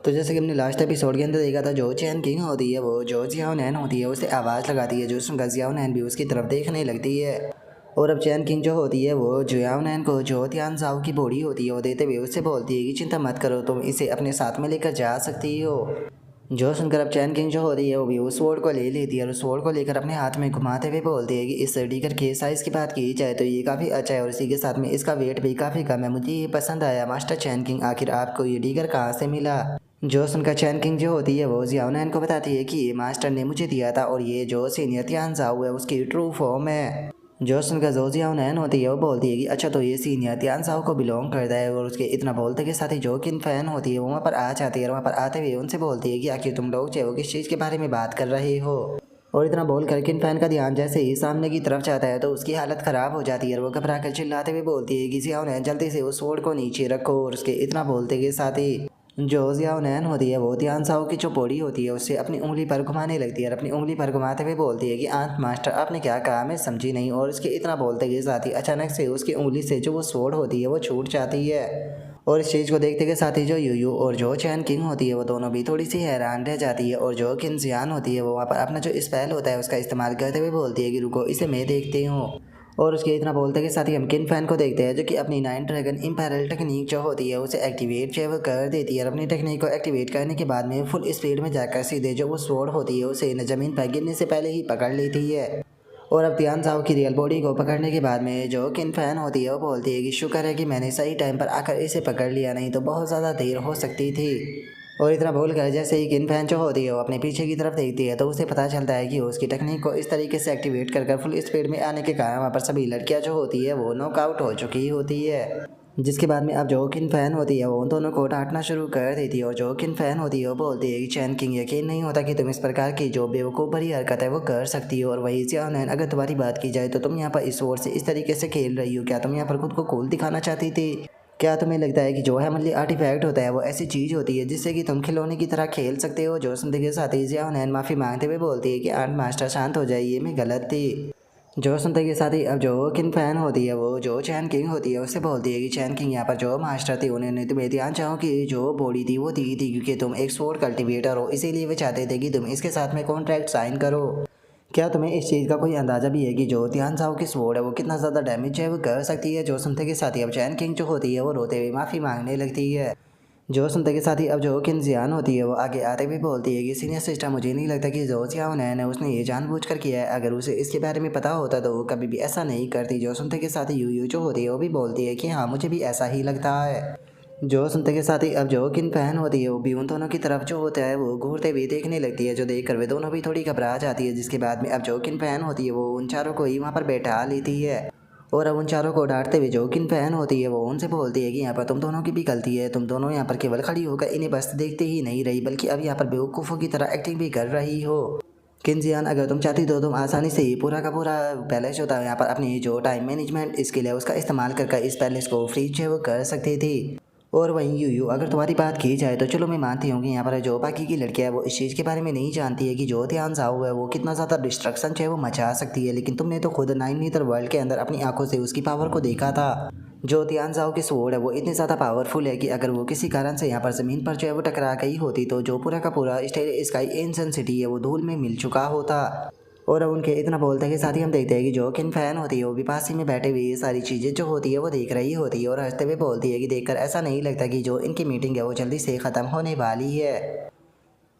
तो जैसे कि हमने लास्ट एपिसोड के अंदर देखा था, जो चैन किंग होती है वो जो जियाओ नैन होती है उसे आवाज़ लगाती है, जो सुनकर जियाओ नैन भी उसकी तरफ देखने लगती है। और अब चैन किंग जो होती है वो जियाओ नैन को जो तियान जाओ की बॉडी होती है वो देते हुए उससे बोलती है कि चिंता मत करो, तुम इसे अपने साथ में लेकर जा सकती हो। जो सुनकर अब चैन किंग जो होती है वो भी उस स्वॉर्ड को ले लेती है और उस स्वॉर्ड को लेकर अपने हाथ में घुमाते हुए बोलती है कि इस डीगर के साइज़ की बात की जाए तो ये काफ़ी अच्छा है और इसी के साथ में इसका वेट भी काफ़ी कम है, मुझे ये पसंद आया। मास्टर चैन किंग, आखिर आपको ये डीगर कहाँ से मिला? जो सुनकर चैन किंग जो होती है वो जियाओ नैन को बताती है कि ये मास्टर ने मुझे दिया था और ये जो सीनियर तियान जाओ है उसकी ट्रू फॉर्म है। जो सुनकर जो जियाओ नैन होती है वो बोलती है कि अच्छा, तो ये सीनियर तियान साओ को बिलोंग करता है। और उसके इतना बोलते के साथ ही जो किन फैन होती है वो वहाँ पर आ जाती है और वहाँ पर आते हुए उनसे बोलती है कि आखिर तुम लोग जो किस चीज़ के बारे में बात कर रहे हो। और इतना बोल कर किन फैन का ध्यान जैसे ही सामने की तरफ जाता है तो उसकी हालत ख़राब हो जाती है और वो घबरा कर चिल्लाते हुए बोलती है कि जियाओ नैन जल्दी से उस स्वॉर्ड को नीचे रखो। और उसके इतना बोलते के साथ ही जो जियाओ नैन होती है वो तियान साओ की जो बॉडी होती है उससे अपनी उंगली पर घुमाने लगती है और अपनी उंगली पर घुमाते हुए बोलती है कि आंट मास्टर आपने क्या कहा, मैं समझी नहीं। और उसके इतना बोलते के साथ ही अचानक से उसकी उंगली से जो वो स्वॉर्ड होती है वो छूट जाती है। और इस चीज़ को देखते के साथ ही जो यूयू और जो चैन किंग होती है वो दोनों भी थोड़ी सी हैरान रह जाती है। और जो किन जियान होती है वो वहाँ पर अपना जो स्पेल होता है उसका इस्तेमाल करते हुए बोलती है कि रुको, इसे मैं देखती हूँ। और उसके इतना बोलते के साथ ही हम किन फैन को देखते हैं जो कि अपनी 9 ड्रैगन इम्पेरल टेक्निक जो होती है उसे एक्टिवेट जो है वो कर देती है। और अपनी टेक्निक को एक्टिवेट करने के बाद में फुल स्पीड में जाकर सीधे जो वो स्वॉर्ड होती है उसे ज़मीन पर गिरने से पहले ही पकड़ लेती है। और अब तियान साओ की रियल बॉडी को पकड़ने के बाद में जो किन फैन होती है वो बोलती है कि शुक्र है कि मैंने सही टाइम पर आकर इसे पकड़ लिया, नहीं तो बहुत ज़्यादा देर हो सकती थी। और इतना बोल कर जैसे ही किन फैन जो होती है वो अपने पीछे की तरफ देखती है तो उसे पता चलता है कि उसकी टेक्निक को इस तरीके से एक्टिवेट कर फुल स्पीड में आने के कारण वहाँ पर सभी लड़कियाँ जो होती है वो नॉकआउट हो चुकी होती है। जिसके बाद में अब जो किन फैन होती है वो उन दोनों को डांटना शुरू कर देती है। और जो किन फैन होती है वो बोलती है कि चैन किंग, यकीन नहीं होता कि तुम इस प्रकार की जो बेवकूफ़ भरी हरकत है वो कर सकती हो। और वही जियाओ नैन, अगर तुम्हारी बात की जाए तो तुम यहाँ पर इस ओर से इस तरीके से खेल रही हो, क्या तुम यहाँ पर खुद को कूल दिखाना चाहती थी? क्या तुम्हें लगता है कि जो हेमनली आर्टिफैक्ट होता है वो ऐसी चीज़ होती है जिससे कि तुम खिलौने की तरह खेल सकते हो? जो सुनते के साथ ही जियाओ नैन माफ़ी मांगते हुए बोलती है कि आंट मास्टर शांत हो जाइए, मैं गलत थी। जो सुनते के साथ ही अब जो किन फैन होती है वो जो चैन किंग होती है उससे बोलती है कि चैन किंग, यहाँ पर जो मास्टर थे उन्होंने तुम्हें ध्यान चाहो कि जो बॉडी थी वो दी थी क्योंकि तुम एक स्वॉर्ड कल्टिवेटर हो, इसीलिए वे चाहते थे कि तुम इसके साथ में कॉन्ट्रैक्ट साइन करो। क्या तुम्हें इस चीज़ का कोई अंदाज़ा भी है कि जो ध्यान साओ की स्वॉर्ड है वो कितना ज़्यादा डैमेज है वो कर सकती है? जो सुनते के साथ ही अब चैन किंग जो होती है वो रोते हुए माफ़ी मांगने लगती है। जो सुनते के साथ ही अब जो किन जियान होती है वो आगे आते हुए बोलती है कि सीनियर सिस्टर, मुझे नहीं लगता कि जो जियाओ नैन है उसने ये जानबूझकर किया है, अगर उसे इसके बारे में पता होता तो वो कभी भी ऐसा नहीं करती। जो सुनते के साथ ही यूयू जो होती है वो भी बोलती है कि हाँ, मुझे भी ऐसा ही लगता है। जो सुनते के साथ ही अब जो किन फैन होती है वो भी उन दोनों की तरफ जो होता है वो घूरते हुए देखने लगती है, जो देख कर वे दोनों भी थोड़ी घबरा जाती है। जिसके बाद में अब जो किन फैन होती है वो उन चारों को ही वहाँ पर बैठा लेती है। और अब उन चारों को डांटते हुए जो किन फैन होती है वो उनसे बोलती है कि यहाँ पर तुम दोनों की भी गलती है, तुम दोनों यहाँ पर केवल खड़ी होकर इन्हें बस देखते ही नहीं रही बल्कि अब यहाँ पर बेवकूफ़ों की तरह एक्टिंग भी कर रही हो। किनजियान, अगर तुम चाहती तो तुम आसानी से ही पूरा का पूरा पैलेस होता है यहाँ पर अपनी जो टाइम मैनेजमेंट स्किल है उसका इस्तेमाल कर इस पैलेस को फ्रीज जो है वो कर सकती थी। और वहीं यूयू, अगर तुम्हारी बात की जाए तो चलो मैं मानती हूँ कि यहाँ पर जो बाकी की लड़कियाँ है वो इस चीज़ के बारे में नहीं जानती है कि जो ध्यान साहू है वो कितना ज़्यादा डिस्ट्रक्शन जो है वो मचा सकती है, लेकिन तुमने तो खुद 9 मीटर वर्ल्ड के अंदर अपनी आंखों से उसकी पावर को देखा था। जो ध्यान साहू की स्वॉर्ड है वो इतनी ज़्यादा पावरफुल है कि अगर वो किसी कारण से यहाँ पर ज़मीन पर जो है वो टकरा गई होती तो जो पूरा का पूरा स्काई एंशिएंट सिटी है वो धूल में मिल चुका होता। और अब उनके इतना बोलते हैं कि साथ ही हम देखते हैं कि जो किन फैन होती है वो भी पास ही में बैठे हुए ये सारी चीज़ें जो होती है वो देख रही होती है और हंसते हुए बोलती है कि देखकर ऐसा नहीं लगता कि जो इनकी मीटिंग है वो जल्दी से ख़त्म होने वाली है।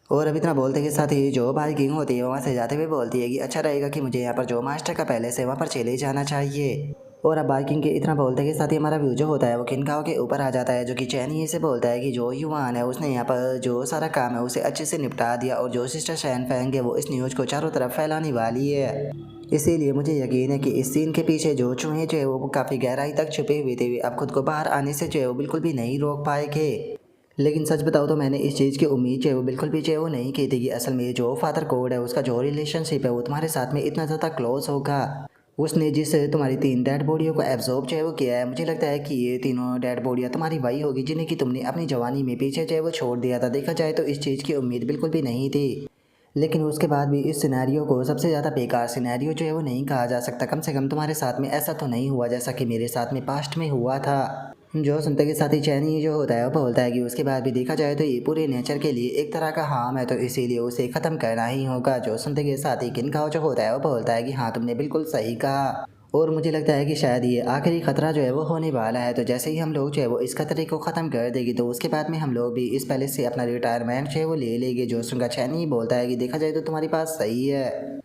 और अब इतना बोलते के साथ ही जो बाई किंग होती है वहाँ से जाते हुए बोलती है कि अच्छा रहेगा कि मुझे यहाँ पर जो मास्टर का पैलेस है वहाँ पर चले जाना चाहिए। और अब बाइकिंग के इतना बोलते के साथ ही हमारा व्यू जो होता है वो किनगांव के ऊपर आ जाता है, जो कि चैन ही से बोलता है कि जो युवान है उसने यहाँ पर जो सारा काम है उसे अच्छे से निपटा दिया और जो सिस्टर शैन फेंग है वो इस न्यूज़ को चारों तरफ फैलाने वाली है। इसीलिए मुझे यकीन है कि इस सीन के पीछे जो चूहे जो है वो काफ़ी गहराई तक छुपे हुए थे, अब खुद को बाहर आने से जो है वो बिल्कुल भी नहीं रोक पाएंगे। लेकिन सच बताओ तो मैंने इस चीज़ की उम्मीद जो है वो बिल्कुल भी जो है वो नहीं की थी कि असल में जो फादर कोड है उसका जो रिलेशनशिप है वो तुम्हारे साथ में इतना ज़्यादा क्लोज होगा। उसने जिस तुम्हारी 3 डेड बॉडियों को एब्जॉर्ब जो है वो किया है, मुझे लगता है कि ये तीनों डेड बॉडियाँ तुम्हारी वही होगी जिन्हें कि तुमने अपनी जवानी में पीछे जो है वो छोड़ दिया था। देखा जाए तो इस चीज़ की उम्मीद बिल्कुल भी नहीं थी, लेकिन उसके बाद भी इस सिनेरियो को सबसे ज़्यादा बेकार सिनेरियो जो है वो नहीं कहा जा सकता। कम से कम तुम्हारे साथ में ऐसा तो नहीं हुआ जैसा कि मेरे साथ में पास्ट में हुआ था। जो सुनते के साथ ही चैनी जो होता है वो बोलता है कि उसके बाद भी देखा जाए तो ये पूरे नेचर के लिए एक तरह का हार्म है, तो इसीलिए उसे ख़त्म करना ही होगा। जो सुनते के साथ ही किनखाओ जो होता है वो बोलता है कि हाँ तुमने बिल्कुल सही कहा, और मुझे लगता है कि शायद ये आखिरी खतरा जो है वो होने वाला है। तो जैसे ही हम लोग जो है वो इस खतरे को ख़त्म कर देगी तो उसके बाद में हम लोग भी इस पैलेस से अपना रिटायरमेंट जो है वो ले लेंगे। जो सुनकर चैनी बोलता है कि देखा जाए तो तुम्हारी बात सही है।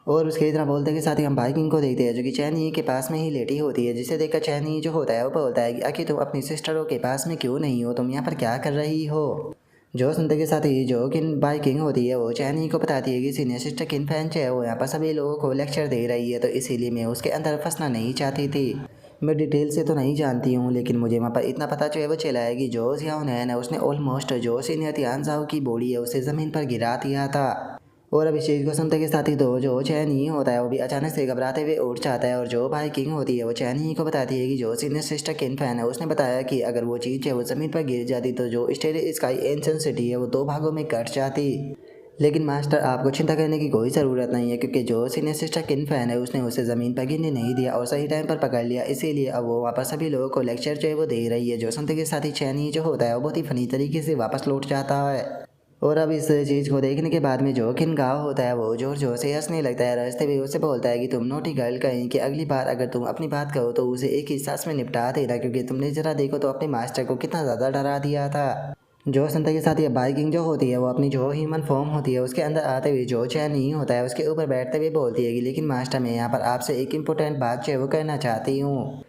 और उसके इतना बोलते के साथ ही हम बाइकिंग को देखते हैं जो कि चैनी के पास में ही लेटी होती है, जिसे देखकर चैनी जो होता है वो बोलता है कि आखिर तुम अपनी सिस्टरों के पास में क्यों नहीं हो, तुम यहाँ पर क्या कर रही हो। जो सुनते के साथ ही जो किन बाइकिंग होती है वो चैनी को बताती है कि सीनियर सिस्टर किन फैन है वो यहाँ पर सभी लोगों को लेक्चर दे रही है, तो इसीलिए मैं उसके अंदर फंसना नहीं चाहती थी। मैं डिटेल से तो नहीं जानती हूँ लेकिन मुझे वहाँ पर इतना पता जो है वो चला है कि जो जियाओ नैन है उसने ऑलमोस्ट जो सीनियर तियानजाओ की बॉडी है उसे ज़मीन पर गिरा दिया था। और अब इस चीज़ को सुनते के साथ ही तो जो चैनी होता है वो भी अचानक से घबराते हुए उठ जाता है, और जो भाई किंग होती है वो चैनी को बताती है कि जो सीनियर सिस्टर किन फैन है उसने बताया कि अगर वो चीज़ है वो ज़मीन पर गिर जाती तो जो स्टेरी स्काई एंशिएंट सिटी है वो दो भागों में कट जाती। लेकिन मास्टर आपको चिंता करने की कोई ज़रूरत नहीं है, क्योंकि जो सीनियर सिस्टर किन फैन है उसने उसे ज़मीन पर गिरने नहीं दिया और सही टाइम पर पकड़ लिया, इसीलिए अब वो वापस सभी लोगों को लेक्चर जो है वो दे रही है। जो सुनते के साथ ही चैनी जो होता है वो बहुत ही फनी तरीके से वापस लौट जाता है। और अब इस चीज़ को देखने के बाद में जो किन गाँव होता है वो जोर जोर से हंसने लगता है। रास्ते में उससे बोलता है कि तुम नोटी गर्ल कहीं कि अगली बार अगर तुम अपनी बात कहो तो उसे एक ही सांस में निपटा देना, क्योंकि तुमने जरा देखो तो अपने मास्टर को कितना ज़्यादा डरा दिया था। जो संता के साथ ये बाइकिंग जो होती है वो अपनी जो ह्यूमन फॉर्म होती है उसके अंदर आते हुए जो चैन नहीं होता है उसके ऊपर बैठते हुए बोलती है कि लेकिन मास्टर मैं यहाँ पर आपसे एक इम्पोर्टेंट बात जो है वो कहना चाहती हूँ।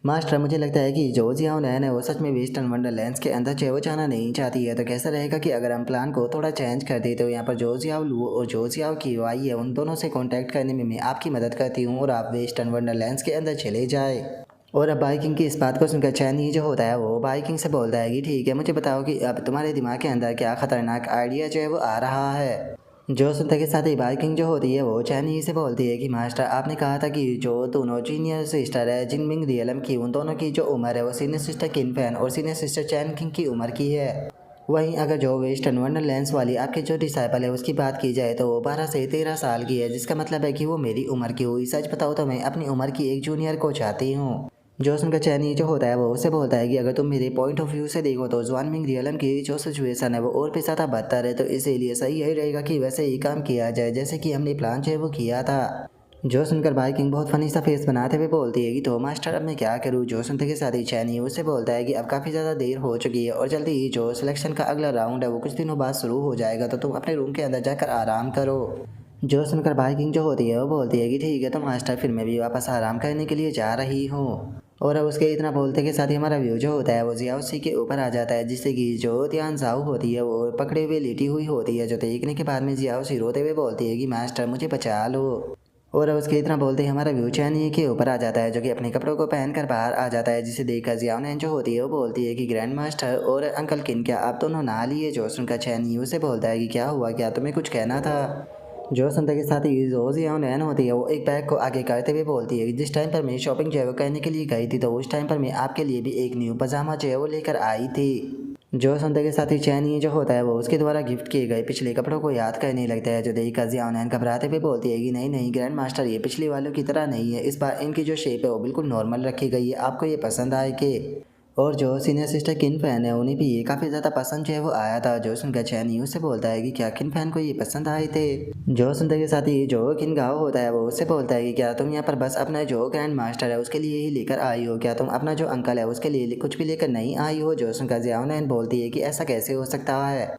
मास्टर मुझे लगता है कि जो जियाओ नैन है वो सच में वेस्टर्न वंडरलैंड्स के अंदर जो वो जाना नहीं चाहती है, तो कैसा रहेगा कि अगर हम प्लान को थोड़ा चेंज कर दें, तो यहाँ पर जो जियाओ लू और जो जियाओ की वाई है उन दोनों से कांटेक्ट करने में मैं आपकी मदद करती हूँ और आप वेस्टर्न वंडरलैंड्स के अंदर चले जाए। और अब बाइकिंग की इस बात को सुनकर चैनी जो होता है वो बाइकिंग से बोलता है कि ठीक है मुझे बताओ कि अब तुम्हारे दिमाग के अंदर क्या खतरनाक आइडिया जो है वो आ रहा है। जो सुनते के साथ ही बाइकिंग जो होती है वो चैनी से बोलती है कि मास्टर आपने कहा था कि जो दोनों जीनियर सिस्टर है जिनमिंग रियलम की उन दोनों की जो उम्र है वो सीनियर सिस्टर किन फैन और सीनियर सिस्टर चैन किंग की उम्र की है। वहीं अगर जो वेस्टर्न वंडरलैंड्स वाली आपके जो डिसाइपल है उसकी बात की जाए तो वो 12 से 13 साल की है, जिसका मतलब है कि वो मेरी उम्र की हुई। सच बताओ तो मैं अपनी उम्र की एक जूनियर को चाहती हूँ। जो सुनकर चैनी जो होता है वो उससे बोलता है कि अगर तुम मेरे पॉइंट ऑफ व्यू से देखो तो जुआनमिंग रियलम की जो सिचुएशन है वो और भी ज़्यादा बदतर है, तो इसीलिए सही यही रहेगा कि वैसे ही काम किया जाए जैसे कि हमने प्लान जो है वो किया था। जो सुनकर बाइकिंग बहुत फनी सा फेस बनाते हुए बोलती है कि तो मास्टर अब मैं क्या करूँ। जो सुनते के साथ ही चैनी उससे बोलता है कि अब काफ़ी ज़्यादा देर हो चुकी है और जल्दी ही जो सिलेक्शन का अगला राउंड है वो कुछ दिनों बाद शुरू हो जाएगा, तो तुम अपने रूम के अंदर जाकर आराम करो। जो सुनकर बाइकिंग जो होती है वो बोलती है कि ठीक है तो मास्टर फिर मैं भी वापस आराम करने के लिए जा रही हूँ। और अब उसके इतना बोलते के साथ ही हमारा व्यू जो होता है वो जियाओ सी के ऊपर आ जाता है, जिससे कि जो ध्यान जाओ होती है वो पकड़े हुए लेटी हुई होती है। जो देखने के बाद में जियाओ सी रोते हुए बोलती है कि मास्टर मुझे बचा लो। और अब उसके इतना बोलते ही हमारा व्यू चैनी के ऊपर आ जाता है जो कि अपने कपड़ों को पहनकर बाहर आ जाता है, जिसे देखकर जियाओ नैन जो होती है वो बोलती है कि ग्रैंड मास्टर और अंकल किन क्या आप दोनों नहा लिए। जो सुनकर चैनी उसे बोलता है कि क्या हुआ, क्या तुम्हें कुछ कहना था। जो सुनते के साथ ही जो जियाओ नैन होती है वो एक बैग को आगे करते हुए बोलती है कि जिस टाइम पर मैं शॉपिंग जो है वो करने के लिए गई थी तो उस टाइम पर मैं आपके लिए भी एक न्यू पजामा जो है वो लेकर आई थी। जो सुनते के साथ ही चैनी जो होता है वो उसके द्वारा गिफ्ट किए गए पिछले कपड़ों को याद करने लगता है। जो देखकर जियाओ नैन घबराते हुए बोलती है कि नहीं नहीं ग्रैंड मास्टर ये पिछले वालों की तरह नहीं है, इस बार इनकी जो शेप है वो बिल्कुल नॉर्मल रखी गई है, आपको ये पसंद आए कि। और जो सीनियर सिस्टर किन फैन है उन्हें भी ये काफ़ी ज़्यादा पसंद जो है वो आया था। जो सुनकर चैनी उससे बोलता है कि क्या किन फैन को ये पसंद आए थे। जो सुनते के साथ ही जो किन गाँव होता है वो उससे बोलता है कि क्या तुम यहाँ पर बस अपना जो ग्रैंड मास्टर है उसके लिए ही लेकर आई हो, क्या तुम अपना जो अंकल है उसके लिए कुछ भी लेकर नहीं आई हो। जो सुनकर जियाओ नैन बोलती है कि ऐसा कैसे हो सकता है,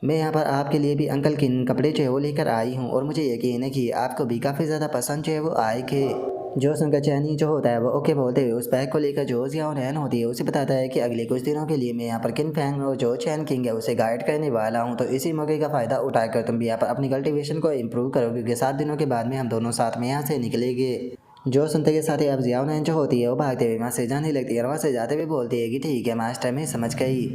मैं यहाँ पर आपके लिए भी अंकल किन कपड़े जो है वो लेकर आई हूँ और मुझे यकीन है कि आपको भी काफ़ी ज़्यादा पसंद जो है वो आएंगे। जो सुनकर चैनी जो होता है वो ओके बोलते हुए उस बैग को लेकर जो जियाओ नैन होती है उसे बताता है कि अगले कुछ दिनों के लिए मैं यहाँ पर किन फैन और जो चैन किंग है उसे गाइड करने वाला हूँ, तो इसी मौके का फ़ायदा उठाकर तुम भी यहाँ पर अपनी कल्टीवेशन को इम्प्रूव करो, क्योंकि 7 दिनों के बाद में हम दोनों साथ में यहाँ से निकलेंगे। जो सुनते के साथ ही अब जियाओ नैन जो होती है वो भागते हुए वहाँ से जाने लगती है और वहाँ से जाते हुए बोलती है कि ठीक है मास्टर मैं समझ गई।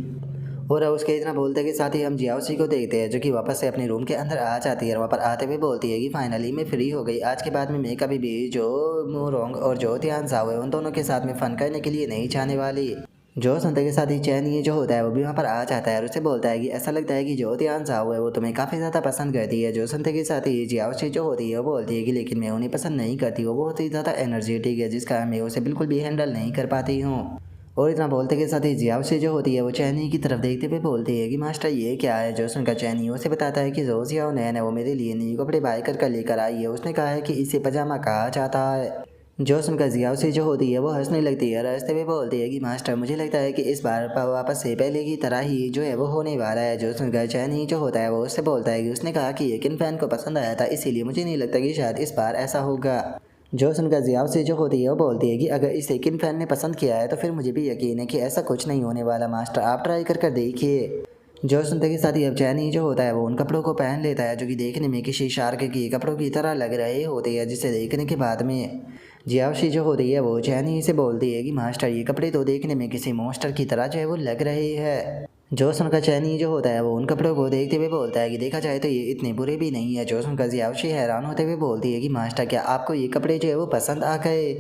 और अब उसके इतना बोलते के साथ ही हम जियाओसी को देखते हैं जो कि वापस से अपने रूम के अंदर आ जाती है और वहाँ पर आते हुए बोलती है कि फाइनली मैं फ्री हो गई, आज के बाद में मैं कभी भी जो मोरोंग और जो ध्यान साव है उन दोनों के साथ में फ़न करने के लिए नहीं जाने वाली। जो सुनते के साथ ही चैन ये जो होता है वो भी वहाँ पर आ जाता है और उसे बोलता है कि ऐसा लगता है कि जो ध्यान साव है वो तुम्हें काफ़ी ज़्यादा पसंद करती है। जो सुनते के साथ ही जियाओसी जो होती है वो बोलती है कि लेकिन मैं उन्हें पसंद नहीं करती, वो बहुत ही ज़्यादा एनर्जेटिक है जिस कारण मैं उसे बिल्कुल भी हैंडल नहीं कर पाती हूँ। और इतना बोलते के साथ ही जियाओ से जो होती है वो चैनी की तरफ देखते हुए बोलती है कि मास्टर ये क्या है। जो सुनकर चैनी उसे बताता है कि जो जियाओ नैन है वो मेरे लिए न्यू कपड़े बाय कर लेकर आई है। उसने कहा है कि इसे पजामा कहा जाता है। जो सुनकर जियाओ से जो होती है वो हंसने लगती है और हंसते हुए बोलती है कि मास्टर मुझे लगता है कि इस बार वापस से पहले की तरह ही जो है वो होने वाला है। जो सुनकर चैनी जो होता है वो उससे बोलता है कि उसने कहा कि ये किन फैन को पसंद आया था, इसीलिए मुझे नहीं लगता कि शायद इस बार ऐसा होगा। जो सुनकर जियाओ से जो होती है वो बोलती है कि अगर इसे किन फैन ने पसंद किया है तो फिर मुझे भी यकीन है कि ऐसा कुछ नहीं होने वाला। मास्टर आप ट्राई कर देखिए। जो सुनते के साथ ही अब चैनी जो होता है वो उन कपड़ों को पहन लेता है जो कि देखने में किसी शार्क के कपड़ों की तरह लग रहे होते हैं, जिसे देखने के बाद में जियाओशी जो होती है वो चैनी से बोलती है कि मास्टर ये कपड़े तो देखने में किसी मॉन्स्टर की तरह जो है वो लग रहे हैं। जो सुनकर चैनी जो होता है वो उन कपड़ों को देखते हुए बोलता है कि देखा जाए तो ये इतने बुरे भी नहीं है। जो सुनकर जियाओशी हैरान होते हुए बोलती है कि मास्टर क्या आपको ये कपड़े जो है वो पसंद आ गए।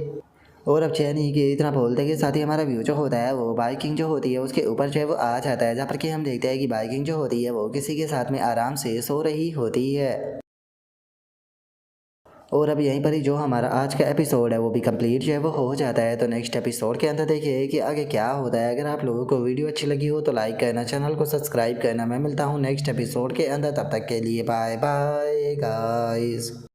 और अब चैनी के इतना बोलते के साथ ही हमारा व्यू जो होता है वो बाइकिंग जो होती है उसके ऊपर जो है वो आ जाता है, जहाँ पर कि हम देखते हैं कि बाइकिंग जो होती है वो किसी के साथ में आराम से सो रही होती है। और अब यहीं पर ही जो हमारा आज का एपिसोड है वो भी कंप्लीट जो है वो हो जाता है। तो नेक्स्ट एपिसोड के अंदर देखिए कि आगे क्या होता है। अगर आप लोगों को वीडियो अच्छी लगी हो तो लाइक करना, चैनल को सब्सक्राइब करना। मैं मिलता हूँ नेक्स्ट एपिसोड के अंदर, तब तक के लिए बाय बाय गाइस।